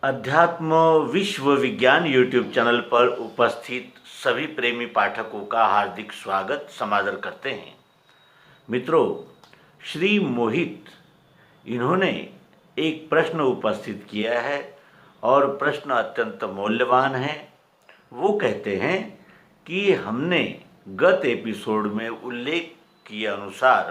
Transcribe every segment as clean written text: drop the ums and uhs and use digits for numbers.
अध्यात्म विश्व विज्ञान यूट्यूब चैनल पर उपस्थित सभी प्रेमी पाठकों का हार्दिक स्वागत समादर करते हैं। मित्रों, श्री मोहित इन्होंने एक प्रश्न उपस्थित किया है और प्रश्न अत्यंत मूल्यवान है। वो कहते हैं कि हमने गत एपिसोड में उल्लेख किए अनुसार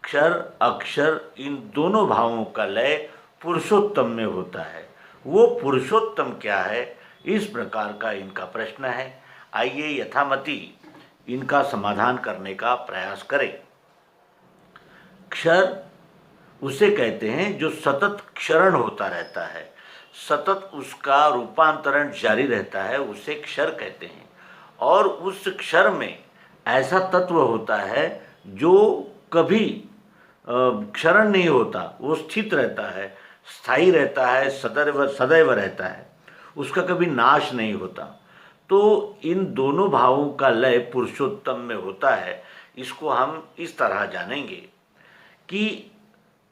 क्षर अक्षर इन दोनों भावों का लय पुरुषोत्तम में होता है। वो पुरुषोत्तम क्या है, इस प्रकार का इनका प्रश्न है। आइए यथामति इनका समाधान करने का प्रयास करें। क्षर उसे कहते हैं जो सतत क्षरण होता रहता है, सतत उसका रूपांतरण जारी रहता है, उसे क्षर कहते हैं। और उस क्षर में ऐसा तत्व होता है जो कभी क्षरण नहीं होता, वो स्थित रहता है, स्थायी रहता है, सदैव रहता है, उसका कभी नाश नहीं होता। तो इन दोनों भावों का लय पुरुषोत्तम में होता है। इसको हम इस तरह जानेंगे कि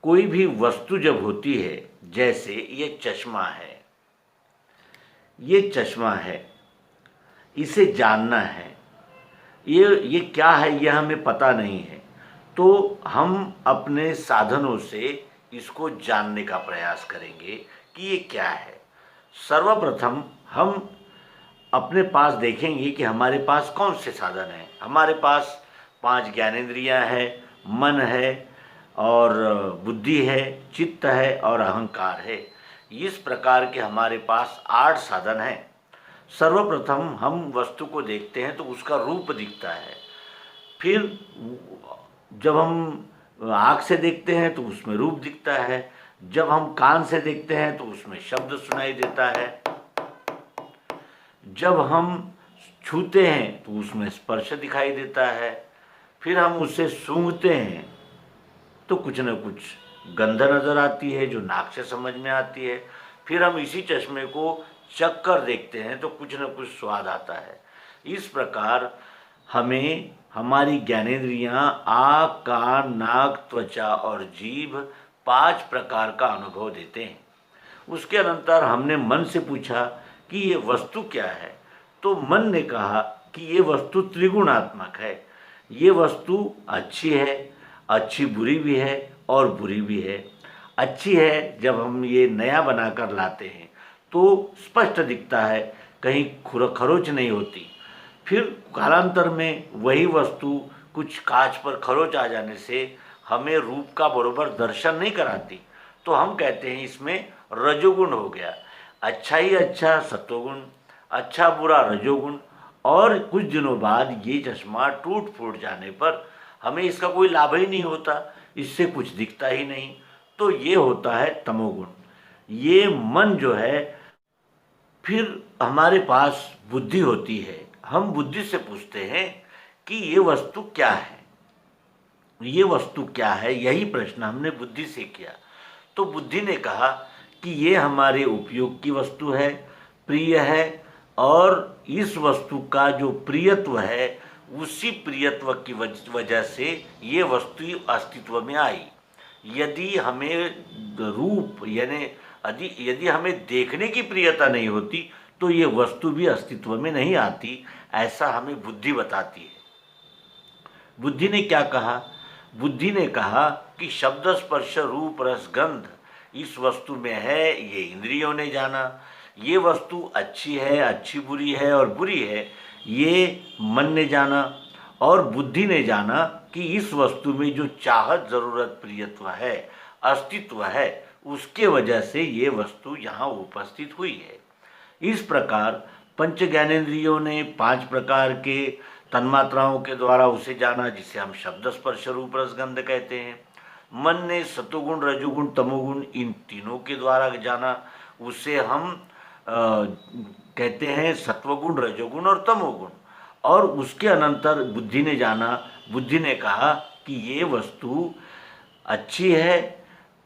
कोई भी वस्तु जब होती है, जैसे ये चश्मा है, ये चश्मा है, इसे जानना है, ये क्या है यह हमें पता नहीं है, तो हम अपने साधनों से इसको जानने का प्रयास करेंगे कि ये क्या है। सर्वप्रथम हम अपने पास देखेंगे कि हमारे पास कौन से साधन हैं। हमारे पास 5 ज्ञानेंद्रियां हैं, मन है और बुद्धि है, चित्त है और अहंकार है। इस प्रकार के हमारे पास 8 साधन हैं। सर्वप्रथम हम वस्तु को देखते हैं तो उसका रूप दिखता है। फिर जब हम आँख से देखते हैं तो उसमें रूप दिखता है। जब हम कान से देखते हैं तो उसमें शब्द सुनाई देता है। जब हम छूते हैं तो उसमें स्पर्श दिखाई देता है। फिर हम उसे सूंघते हैं तो कुछ न कुछ गंध नज़र आती है जो नाक से समझ में आती है। फिर हम इसी चश्मे को चख कर देखते हैं तो कुछ न कुछ स्वाद आता है। इस प्रकार हमें हमारी ज्ञानेंद्रियां आँख, कान, नाक, त्वचा और जीभ 5 प्रकार का अनुभव देते हैं। उसके अनंतर हमने मन से पूछा कि ये वस्तु क्या है, तो मन ने कहा कि ये वस्तु त्रिगुणात्मक है। ये वस्तु अच्छी है, अच्छी बुरी भी है और बुरी भी है। अच्छी है जब हम ये नया बनाकर लाते हैं तो स्पष्ट दिखता है, कहीं खरोच नहीं होती। फिर कालांतर में वही वस्तु कुछ कांच पर खरोच आ जाने से हमें रूप का बरोबर दर्शन नहीं कराती, तो हम कहते हैं इसमें रजोगुण हो गया। अच्छा ही अच्छा सत्वगुण, अच्छा बुरा रजोगुण। और कुछ दिनों बाद ये चश्मा टूट फूट जाने पर हमें इसका कोई लाभ ही नहीं होता, इससे कुछ दिखता ही नहीं, तो ये होता है तमोगुण। ये मन जो है। फिर हमारे पास बुद्धि होती है। हम बुद्धि से पूछते हैं कि ये वस्तु क्या है, ये वस्तु क्या है, यही प्रश्न हमने बुद्धि से किया। तो बुद्धि ने कहा कि ये हमारे उपयोग की वस्तु है, प्रिय है, और इस वस्तु का जो प्रियत्व है उसी प्रियत्व की वजह से ये वस्तु अस्तित्व में आई। यदि हमें रूप यानी यदि हमें देखने की प्रियता नहीं होती तो ये वस्तु भी अस्तित्व में नहीं आती, ऐसा हमें बुद्धि बताती है। बुद्धि ने क्या कहा? बुद्धि ने कहा कि शब्द स्पर्श रूप रस गंध इस वस्तु में है, ये इंद्रियों ने जाना। ये वस्तु अच्छी है, अच्छी बुरी है और बुरी है, ये मन ने जाना। और बुद्धि ने जाना कि इस वस्तु में जो चाहत, ज़रूरत, प्रियत्व है, अस्तित्व है, उसके वजह से ये वस्तु यहाँ उपस्थित हुई है। इस प्रकार पंच ज्ञानेंद्रियों ने 5 प्रकार के तन्मात्राओं के द्वारा उसे जाना, जिसे हम शब्द स्पर्श रूप रस गंध कहते हैं। मन ने सतोगुण, रजोगुण, तमोगुण इन तीनों के द्वारा जाना, उसे हम कहते हैं सत्वगुण, रजोगुण और तमोगुण। और उसके अनंतर बुद्धि ने जाना। बुद्धि ने कहा कि ये वस्तु अच्छी है,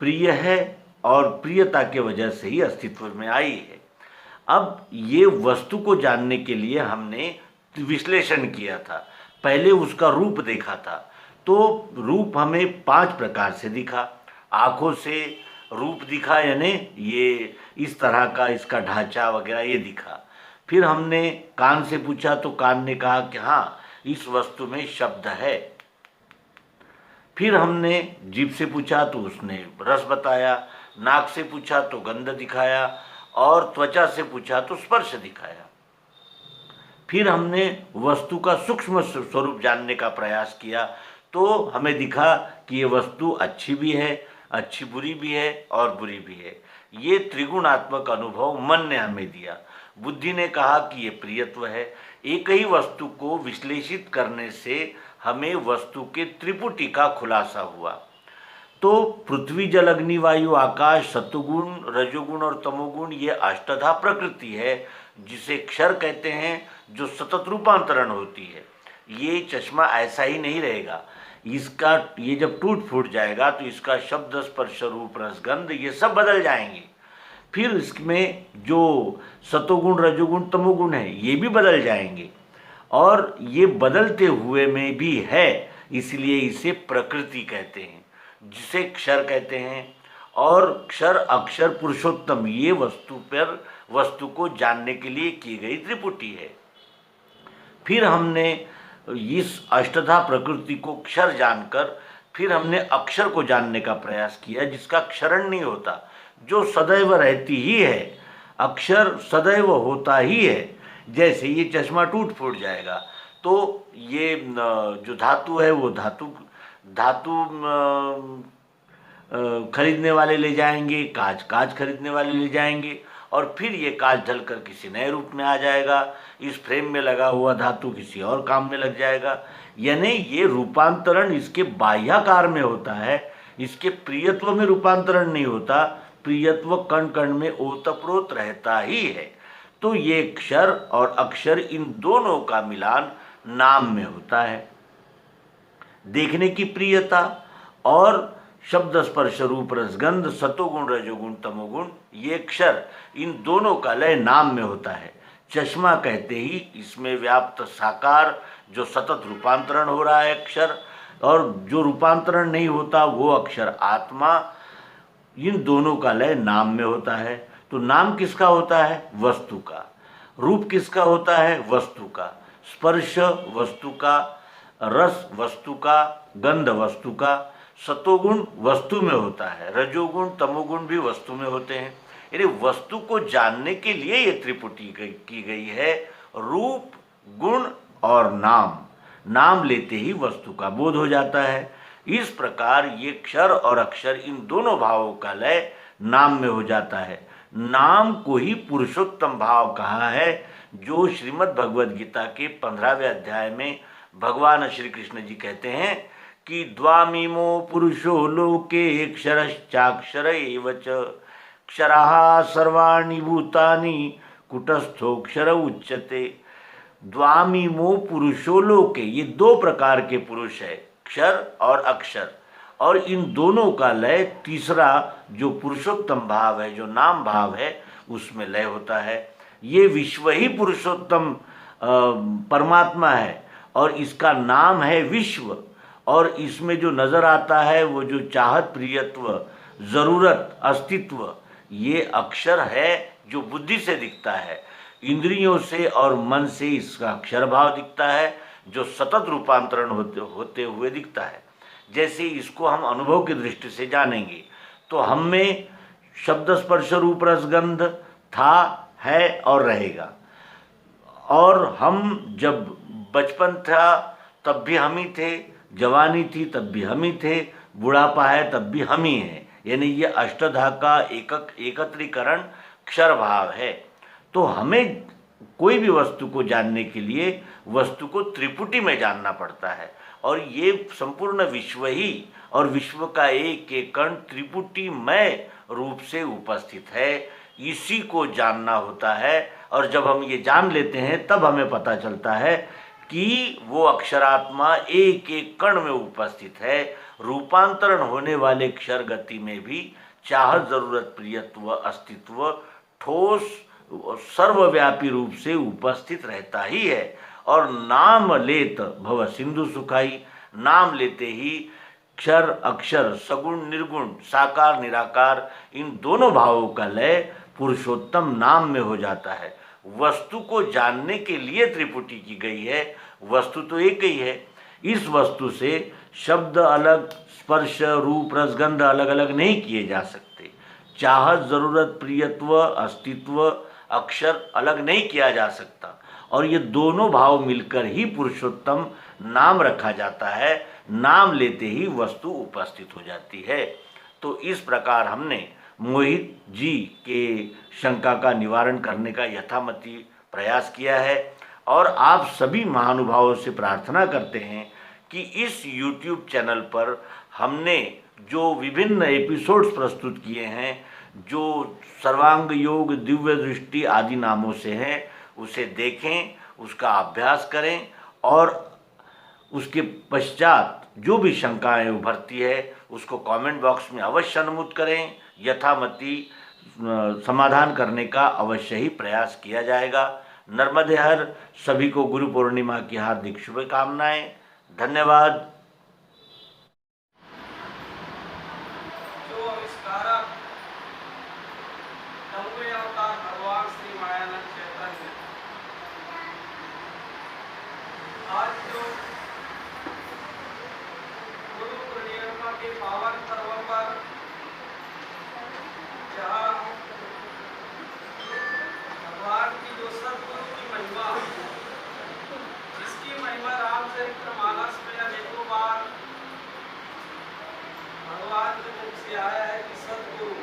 प्रिय है और प्रियता के वजह से ही अस्तित्व में आई है। अब ये वस्तु को जानने के लिए हमने विश्लेषण किया था। पहले उसका रूप देखा था, तो रूप हमें 5 प्रकार से दिखा। आँखों से रूप दिखा, यानी ये इस तरह का इसका ढांचा वगैरह ये दिखा। फिर हमने कान से पूछा तो कान ने कहा कि हाँ इस वस्तु में शब्द है। फिर हमने जीभ से पूछा तो उसने रस बताया, नाक से पूछा तो गंध दिखाया, और त्वचा से पूछा तो स्पर्श दिखाया। फिर हमने वस्तु का सूक्ष्म स्वरूप जानने का प्रयास किया तो हमें दिखा कि ये वस्तु अच्छी भी है, अच्छी बुरी भी है और बुरी भी है। ये त्रिगुणात्मक अनुभव मन ने हमें दिया। बुद्धि ने कहा कि ये प्रियत्व है। एक ही वस्तु को विश्लेषित करने से हमें वस्तु के त्रिपुटी का खुलासा हुआ। तो पृथ्वी जल अग्नि वायु आकाश, सत्वगुण रजोगुण और तमोगुण, ये अष्टधा प्रकृति है जिसे क्षर कहते हैं, जो सतत रूपांतरण होती है। ये चश्मा ऐसा ही नहीं रहेगा, इसका ये जब टूट फूट जाएगा तो इसका शब्द स्पर्श रूप रस गंध ये सब बदल जाएंगे। फिर इसमें जो सतोगुण रजोगुण तमोगुण है ये भी बदल जाएंगे, और ये बदलते हुए में भी है, इसलिए इसे प्रकृति कहते हैं, जिसे क्षर कहते हैं। और क्षर अक्षर पुरुषोत्तम ये वस्तु को जानने के लिए की गई त्रिपुटी है। फिर हमने इस अष्टधा प्रकृति को क्षर जानकर फिर हमने अक्षर को जानने का प्रयास किया, जिसका क्षरण नहीं होता, जो सदैव रहती ही है। अक्षर सदैव होता ही है। जैसे ये चश्मा टूट फूट जाएगा तो ये जो धातु है वो धातु खरीदने वाले ले जाएंगे, कांच खरीदने वाले ले जाएंगे, और फिर ये कांच ढलकर किसी नए रूप में आ जाएगा। इस फ्रेम में लगा हुआ धातु किसी और काम में लग जाएगा। यानी ये रूपांतरण इसके बाह्याकार में होता है, इसके प्रियत्व में रूपांतरण नहीं होता। प्रियत्व कण कण में ओतप्रोत रहता ही है। तो ये क्षर और अक्षर इन दोनों का मिलान नाम में होता है। देखने की प्रियता और शब्द स्पर्श रूप रसगंध सतोगुण रजोगुण तमोगुण ये क्षर, इन दोनों का लय नाम में होता है। चश्मा कहते ही इसमें व्याप्त साकार जो सतत रूपांतरण हो रहा है अक्षर, और जो रूपांतरण नहीं होता वो अक्षर आत्मा, इन दोनों का लय नाम में होता है। तो नाम किसका होता है? वस्तु का। रूप किसका होता है? वस्तु का। स्पर्श वस्तु का, रस वस्तु का, गंध वस्तु का, सतोगुण वस्तु में होता है, रजोगुण तमोगुण भी वस्तु में होते हैं। यानी वस्तु को जानने के लिए ये त्रिपुटी की गई है, रूप गुण और नाम। नाम लेते ही वस्तु का बोध हो जाता है। इस प्रकार ये क्षर और अक्षर इन दोनों भावों का लय नाम में हो जाता है। नाम को ही पुरुषोत्तम भाव कहा है, जो श्रीमद् भगवद गीता के 15वें अध्याय में भगवान श्री कृष्ण जी कहते हैं कि द्वामीमो पुरुषो लोके क्षरश्चाक्षर एव च क्षरः सर्वाणि भूतानि कुटस्थोक्षर उच्यते। द्वामीमो पुरुषो लोके, ये दो प्रकार के पुरुष है, क्षर और अक्षर, और इन दोनों का लय तीसरा जो पुरुषोत्तम भाव है, जो नाम भाव है, उसमें लय होता है। ये विश्व ही पुरुषोत्तम परमात्मा है और इसका नाम है विश्व, और इसमें जो नज़र आता है वो जो चाहत प्रियत्व ज़रूरत अस्तित्व, ये अक्षर है जो बुद्धि से दिखता है। इंद्रियों से और मन से इसका अक्षर भाव दिखता है, जो सतत रूपांतरण होते हुए दिखता है। जैसे इसको हम अनुभव की दृष्टि से जानेंगे तो हम में शब्द स्पर्श रूप रसगंध था, है और रहेगा। और हम जब बचपन था तब भी हम ही थे, जवानी थी तब भी हम ही थे, बुढ़ापा है तब भी हम ही हैं। यानी ये अष्टधा का एकत्रीकरण क्षर भाव है। तो हमें कोई भी वस्तु को जानने के लिए वस्तु को त्रिपुटी में जानना पड़ता है, और ये संपूर्ण विश्व ही और विश्व का एक एक कण त्रिपुटीमय रूप से उपस्थित है। इसी को जानना होता है, और जब हम ये जान लेते हैं तब हमें पता चलता है कि वो अक्षरात्मा एक एक कण में उपस्थित है। रूपांतरण होने वाले क्षर गति में भी चाहत जरूरत प्रियत्व अस्तित्व ठोस सर्वव्यापी रूप से उपस्थित रहता ही है। और नाम लेत भव सिंधु सुखाई, नाम लेते ही क्षर अक्षर, सगुण निर्गुण, साकार निराकार, इन दोनों भावों का लय पुरुषोत्तम नाम में हो जाता है। वस्तु को जानने के लिए त्रिपुटी की गई है, वस्तु तो एक ही है। इस वस्तु से शब्द अलग, स्पर्श रूप रसगंध अलग अलग नहीं किए जा सकते। चाहत, जरूरत, प्रियत्व, अस्तित्व, अक्षर अलग नहीं किया जा सकता, और ये दोनों भाव मिलकर ही पुरुषोत्तम नाम रखा जाता है। नाम लेते ही वस्तु उपस्थित हो जाती है। तो इस प्रकार हमने मोहित जी के शंका का निवारण करने का यथामति प्रयास किया है, और आप सभी महानुभावों से प्रार्थना करते हैं कि इस YouTube चैनल पर हमने जो विभिन्न एपिसोड्स प्रस्तुत किए हैं, जो सर्वांग योग, दिव्य दृष्टि आदि नामों से हैं, उसे देखें, उसका अभ्यास करें, और उसके पश्चात जो भी शंकाएं उभरती है उसको कमेंट बॉक्स में अवश्य अनुमोदित करें। यथामति समाधान करने का अवश्य ही प्रयास किया जाएगा। नर्मदे हर। सभी को गुरु पूर्णिमा की हार्दिक शुभकामनाएं। धन्यवाद। पावन पर्व पर जहाँ भगवान की जो सदगुरु की महिमा, जिसकी महिमा रामचरितमानस में अनेकों बार भगवान के मुख से आया है कि सदगुरु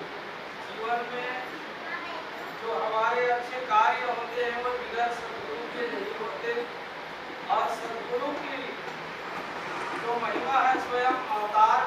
जीवन में जो हमारे अच्छे कार्य होते हैं वो बिगड़ सदगुरु के नहीं होते, और सदगुरु की जो महिमा है स्वयं अवतार